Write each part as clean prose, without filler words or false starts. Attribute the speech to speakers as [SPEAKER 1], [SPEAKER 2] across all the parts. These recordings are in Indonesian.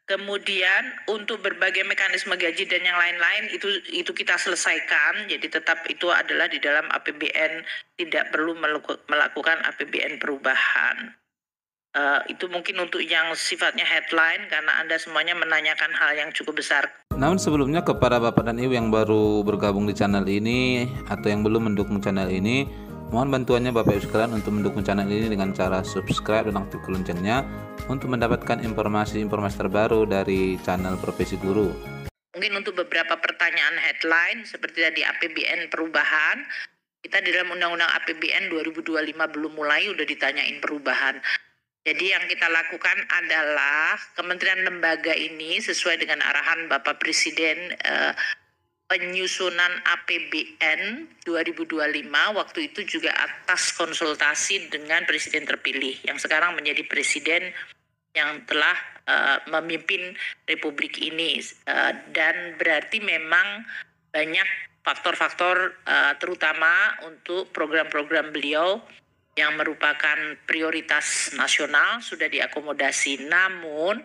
[SPEAKER 1] Kemudian untuk berbagai mekanisme gaji dan yang lain-lain itu kita selesaikan. Jadi tetap itu adalah di dalam APBN, tidak perlu melakukan APBN perubahan. Itu mungkin untuk yang sifatnya headline karena Anda semuanya menanyakan hal yang cukup besar.
[SPEAKER 2] Namun sebelumnya kepada Bapak dan Ibu yang baru bergabung di channel ini atau yang belum mendukung channel ini, mohon bantuannya Bapak Ibu sekalian untuk mendukung channel ini dengan cara subscribe dan aktifkan loncengnya untuk mendapatkan informasi-informasi terbaru dari channel Profesi Guru.
[SPEAKER 1] Mungkin untuk beberapa pertanyaan headline seperti tadi APBN perubahan, kita di dalam Undang-Undang APBN 2025 belum mulai udah ditanyain perubahan. Jadi yang kita lakukan adalah kementerian lembaga ini sesuai dengan arahan Bapak Presiden penyusunan APBN 2025 waktu itu juga atas konsultasi dengan Presiden terpilih yang sekarang menjadi Presiden yang telah memimpin Republik ini dan berarti memang banyak faktor-faktor terutama untuk program-program beliau yang merupakan prioritas nasional sudah diakomodasi. Namun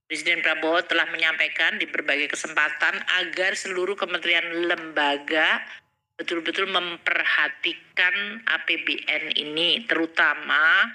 [SPEAKER 1] Presiden Prabowo telah menyampaikan di berbagai kesempatan agar seluruh kementerian lembaga betul-betul memperhatikan APBN ini, terutama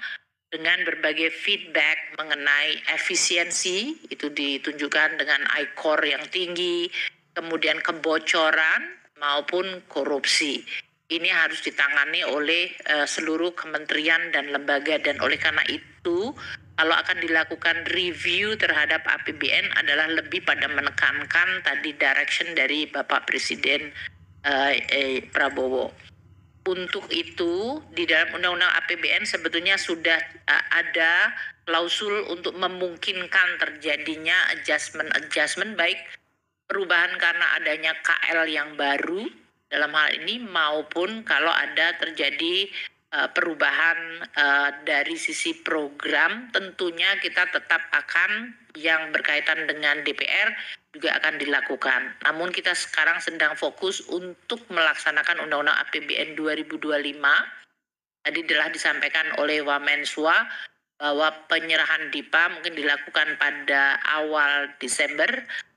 [SPEAKER 1] dengan berbagai feedback mengenai efisiensi, itu ditunjukkan dengan ICOR yang tinggi, kemudian kebocoran maupun korupsi. Ini harus ditangani oleh seluruh kementerian dan lembaga, dan oleh karena itu kalau akan dilakukan review terhadap APBN adalah lebih pada menekankan tadi direction dari Bapak Presiden Prabowo. Untuk itu di dalam Undang-Undang APBN sebetulnya sudah ada klausul untuk memungkinkan terjadinya adjustment baik perubahan karena adanya KL yang baru dalam hal ini maupun kalau ada terjadi perubahan dari sisi program, tentunya kita tetap akan yang berkaitan dengan DPR juga akan dilakukan. Namun kita sekarang sedang fokus untuk melaksanakan Undang-Undang APBN 2025. Tadi telah disampaikan oleh Wamenswa bahwa penyerahan DIPA mungkin dilakukan pada awal Desember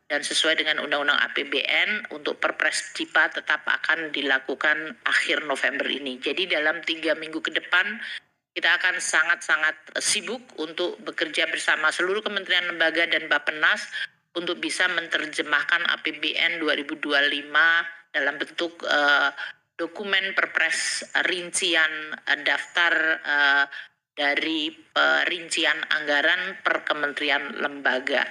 [SPEAKER 1] dan sesuai dengan Undang-Undang APBN untuk Perpres DIPA tetap akan dilakukan akhir November ini. Jadi dalam 3 minggu ke depan kita akan sangat-sangat sibuk untuk bekerja bersama seluruh kementerian lembaga dan Bappenas untuk bisa menerjemahkan APBN 2025 dalam bentuk dokumen Perpres rincian daftar dari perincian anggaran per kementerian lembaga.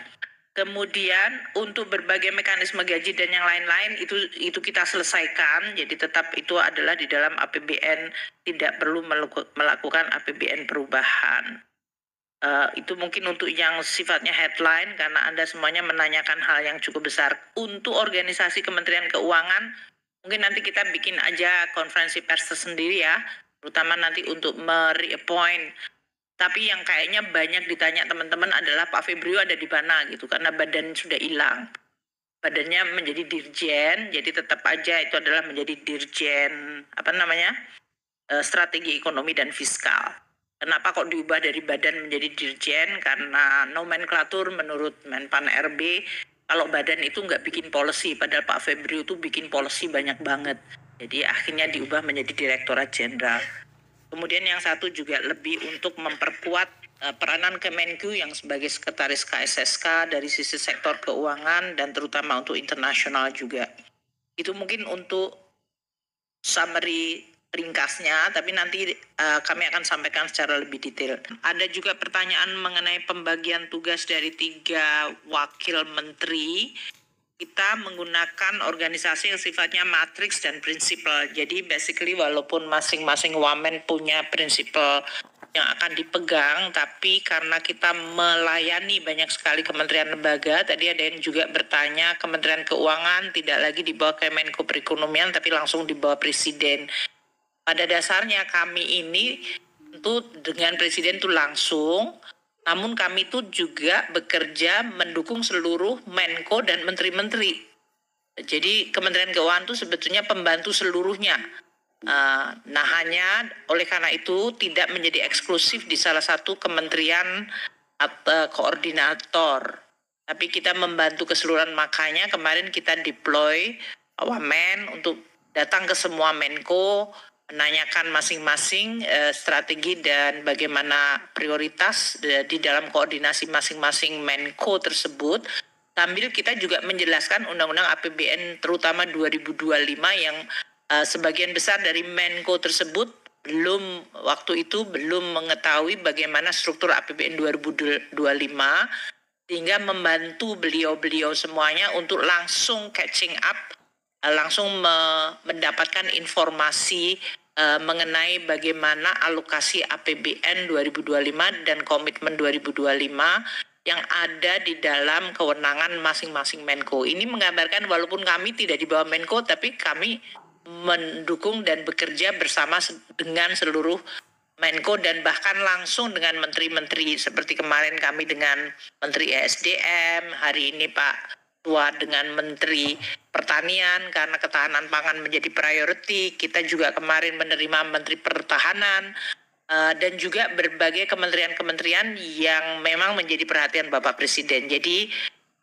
[SPEAKER 1] Kemudian untuk berbagai mekanisme gaji dan yang lain-lain itu kita selesaikan. Jadi tetap itu adalah di dalam APBN, tidak perlu melakukan APBN perubahan. Itu mungkin untuk yang sifatnya headline karena Anda semuanya menanyakan hal yang cukup besar. Untuk organisasi Kementerian Keuangan mungkin nanti kita bikin aja konferensi pers tersendiri ya, terutama nanti untuk mereappoint. Tapi yang kayaknya banyak ditanya teman-teman adalah Pak Febrio ada di mana gitu, karena badan sudah hilang. Badannya menjadi dirjen, jadi tetap aja itu adalah menjadi dirjen strategi ekonomi dan fiskal. Kenapa kok diubah dari badan menjadi dirjen? Karena nomenklatur menurut Menpan RB, kalau badan itu nggak bikin policy, padahal Pak Febrio itu bikin policy banyak banget. Jadi akhirnya diubah menjadi Direktorat Jenderal. Kemudian yang satu juga lebih untuk memperkuat peranan Kemenku yang sebagai sekretaris KSSK dari sisi sektor keuangan dan terutama untuk internasional juga. Itu mungkin untuk summary ringkasnya, tapi nanti kami akan sampaikan secara lebih detail. Ada juga pertanyaan mengenai pembagian tugas dari 3 wakil menteri. Kita menggunakan organisasi yang sifatnya matriks dan prinsipal. Jadi basically walaupun masing-masing wamen punya prinsipal yang akan dipegang, tapi karena kita melayani banyak sekali kementerian lembaga, tadi ada yang juga bertanya Kementerian Keuangan tidak lagi di bawah Kemenko Perekonomian tapi langsung di bawah Presiden. Pada dasarnya kami ini tentu dengan Presiden itu langsung, namun kami itu juga bekerja mendukung seluruh Menko dan Menteri-Menteri. Jadi Kementerian Keuangan itu sebetulnya pembantu seluruhnya. Nah hanya oleh karena itu tidak menjadi eksklusif di salah satu kementerian atau koordinator. tapi kita membantu keseluruhan. Makanya kemarin kita deploy Wamen untuk datang ke semua Menko, menanyakan masing-masing strategi dan bagaimana prioritas di dalam koordinasi masing-masing Menko tersebut, sambil kita juga menjelaskan Undang-Undang APBN terutama 2025 yang sebagian besar dari Menko tersebut waktu itu belum mengetahui bagaimana struktur APBN 2025, sehingga membantu beliau-beliau semuanya untuk langsung catching up, langsung mendapatkan informasi mengenai bagaimana alokasi APBN 2025 dan komitmen 2025 yang ada di dalam kewenangan masing-masing Menko. Ini menggambarkan walaupun kami tidak di bawah Menko, tapi kami mendukung dan bekerja bersama dengan seluruh Menko dan bahkan langsung dengan menteri-menteri, seperti kemarin kami dengan Menteri ESDM, hari ini Pak Tua dengan Menteri Pertanian karena ketahanan pangan menjadi priority. Kita juga kemarin menerima Menteri Pertahanan dan juga berbagai kementerian-kementerian yang memang menjadi perhatian Bapak Presiden. Jadi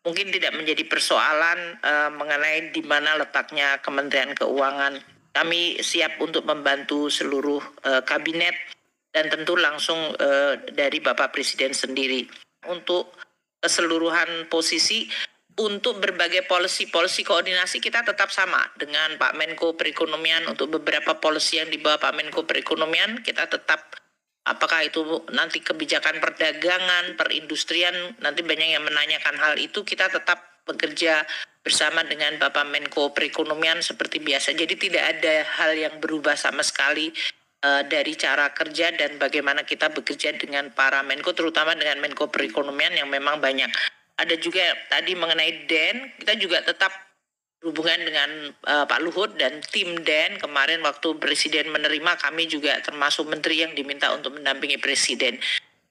[SPEAKER 1] mungkin tidak menjadi persoalan mengenai di mana letaknya Kementerian Keuangan. Kami siap untuk membantu seluruh kabinet dan tentu langsung dari Bapak Presiden sendiri. Untuk keseluruhan posisi, untuk berbagai policy koordinasi kita tetap sama dengan Pak Menko Perekonomian. Untuk beberapa policy yang di bawah Pak Menko Perekonomian, kita tetap, apakah itu nanti kebijakan perdagangan, perindustrian, nanti banyak yang menanyakan hal itu, kita tetap bekerja bersama dengan Bapak Menko Perekonomian seperti biasa. Jadi tidak ada hal yang berubah sama sekali dari cara kerja dan bagaimana kita bekerja dengan para Menko, terutama dengan Menko Perekonomian yang memang banyak. Ada juga tadi mengenai DEN, kita juga tetap berhubungan dengan Pak Luhut dan tim DEN. Kemarin waktu Presiden menerima, kami juga termasuk menteri yang diminta untuk mendampingi Presiden.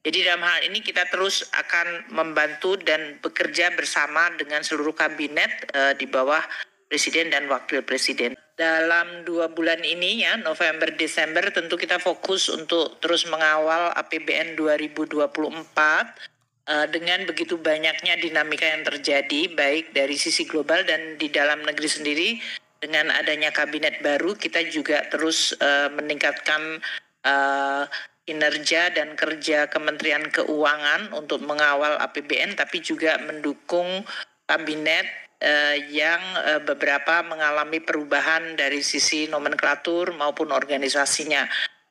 [SPEAKER 1] Jadi dalam hal ini kita terus akan membantu dan bekerja bersama dengan seluruh kabinet di bawah Presiden dan Wakil Presiden. Dalam 2 bulan ini ya, November, Desember, tentu kita fokus untuk terus mengawal APBN 2024 dengan begitu banyaknya dinamika yang terjadi, baik dari sisi global dan di dalam negeri sendiri. Dengan adanya kabinet baru, kita juga terus meningkatkan kinerja dan kerja Kementerian Keuangan untuk mengawal APBN, tapi juga mendukung kabinet yang beberapa mengalami perubahan dari sisi nomenklatur maupun organisasinya.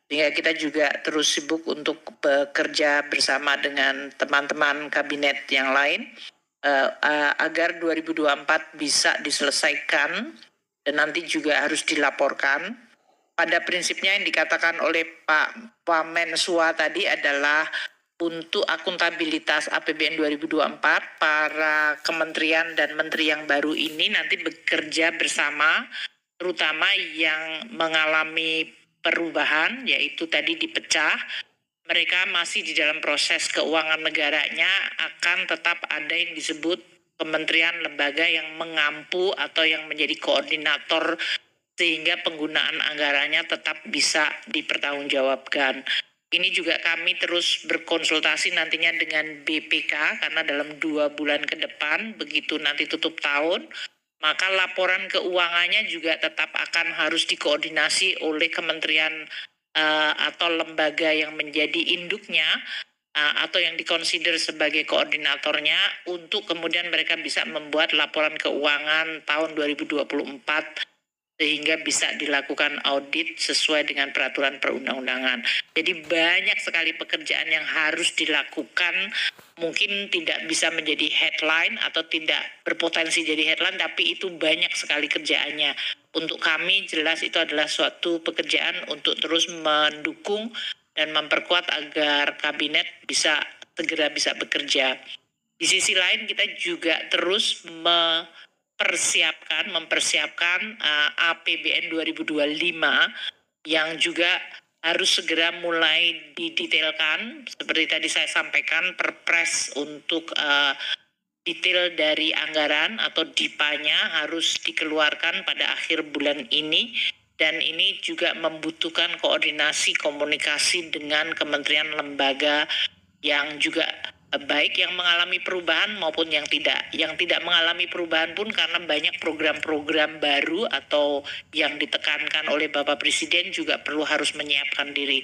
[SPEAKER 1] Sehingga kita juga terus sibuk untuk bekerja bersama dengan teman-teman kabinet yang lain agar 2024 bisa diselesaikan dan nanti juga harus dilaporkan. Pada prinsipnya yang dikatakan oleh Pak Wamensua tadi adalah untuk akuntabilitas APBN 2024, para kementerian dan menteri yang baru ini nanti bekerja bersama, terutama yang mengalami perubahan, yaitu tadi dipecah. Mereka masih di dalam proses keuangan negaranya, akan tetap ada yang disebut kementerian lembaga yang mengampu atau yang menjadi koordinator, sehingga penggunaan anggarannya tetap bisa dipertanggungjawabkan. Ini juga kami terus berkonsultasi nantinya dengan BPK, karena dalam 2 bulan ke depan, begitu nanti tutup tahun, maka laporan keuangannya juga tetap akan harus dikoordinasi oleh kementerian atau lembaga yang menjadi induknya atau yang dikonsider sebagai koordinatornya, untuk kemudian mereka bisa membuat laporan keuangan tahun 2024 sehingga bisa dilakukan audit sesuai dengan peraturan perundang-undangan. Jadi banyak sekali pekerjaan yang harus dilakukan, mungkin tidak bisa menjadi headline atau tidak berpotensi jadi headline, tapi itu banyak sekali kerjaannya. Untuk kami jelas itu adalah suatu pekerjaan untuk terus mendukung dan memperkuat agar kabinet bisa segera bisa bekerja. Di sisi lain kita juga terus mempersiapkan APBN 2025 yang juga harus segera mulai didetailkan. Seperti tadi saya sampaikan, perpres untuk detail dari anggaran atau DIPA-nya harus dikeluarkan pada akhir bulan ini, dan ini juga membutuhkan koordinasi komunikasi dengan kementerian lembaga yang juga baik yang mengalami perubahan maupun yang tidak. Yang tidak mengalami perubahan pun karena banyak program-program baru atau yang ditekankan oleh Bapak Presiden juga perlu harus menyiapkan diri.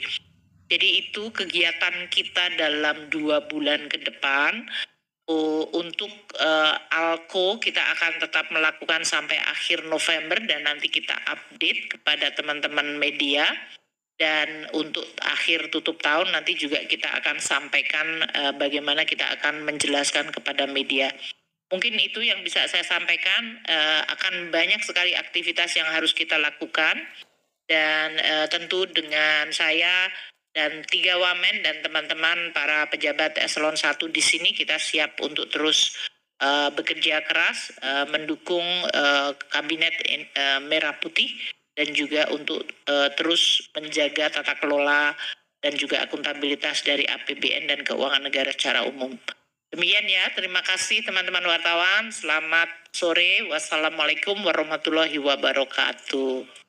[SPEAKER 1] Jadi itu kegiatan kita dalam 2 bulan ke depan. Untuk ALKO kita akan tetap melakukan sampai akhir November dan nanti kita update kepada teman-teman media. Dan untuk akhir tutup tahun nanti juga kita akan sampaikan bagaimana kita akan menjelaskan kepada media. Mungkin itu yang bisa saya sampaikan. Akan banyak sekali aktivitas yang harus kita lakukan. Dan tentu dengan saya dan 3 wamen dan teman-teman para pejabat eselon 1 di sini kita siap untuk terus bekerja keras mendukung kabinet merah putih dan juga untuk terus menjaga tata kelola dan juga akuntabilitas dari APBN dan keuangan negara secara umum. Demikian ya, terima kasih teman-teman wartawan. Selamat sore. Wassalamualaikum warahmatullahi wabarakatuh.